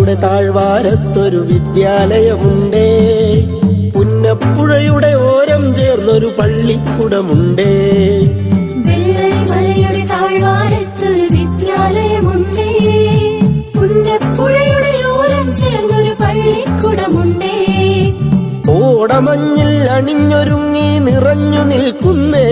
മലയുടെ താഴ്വാരത്തൊരു വിദ്യാലയമുണ്ടേ. പുന്നപ്പുഴയുടെ ഓരം ചേർന്നൊരു പള്ളിക്കുടമുണ്ടേ. മലയുടെ താഴ്വാരത്തൊരു വിദ്യാലയമുണ്ടേ. പുന്നപ്പുഴയുടെ ഓരം ചേർന്നൊരു പള്ളിക്കുടമുണ്ടേ. ഓടമഞ്ഞിൽ അണിഞ്ഞൊരുങ്ങി നിറഞ്ഞു നിൽക്കുന്നേ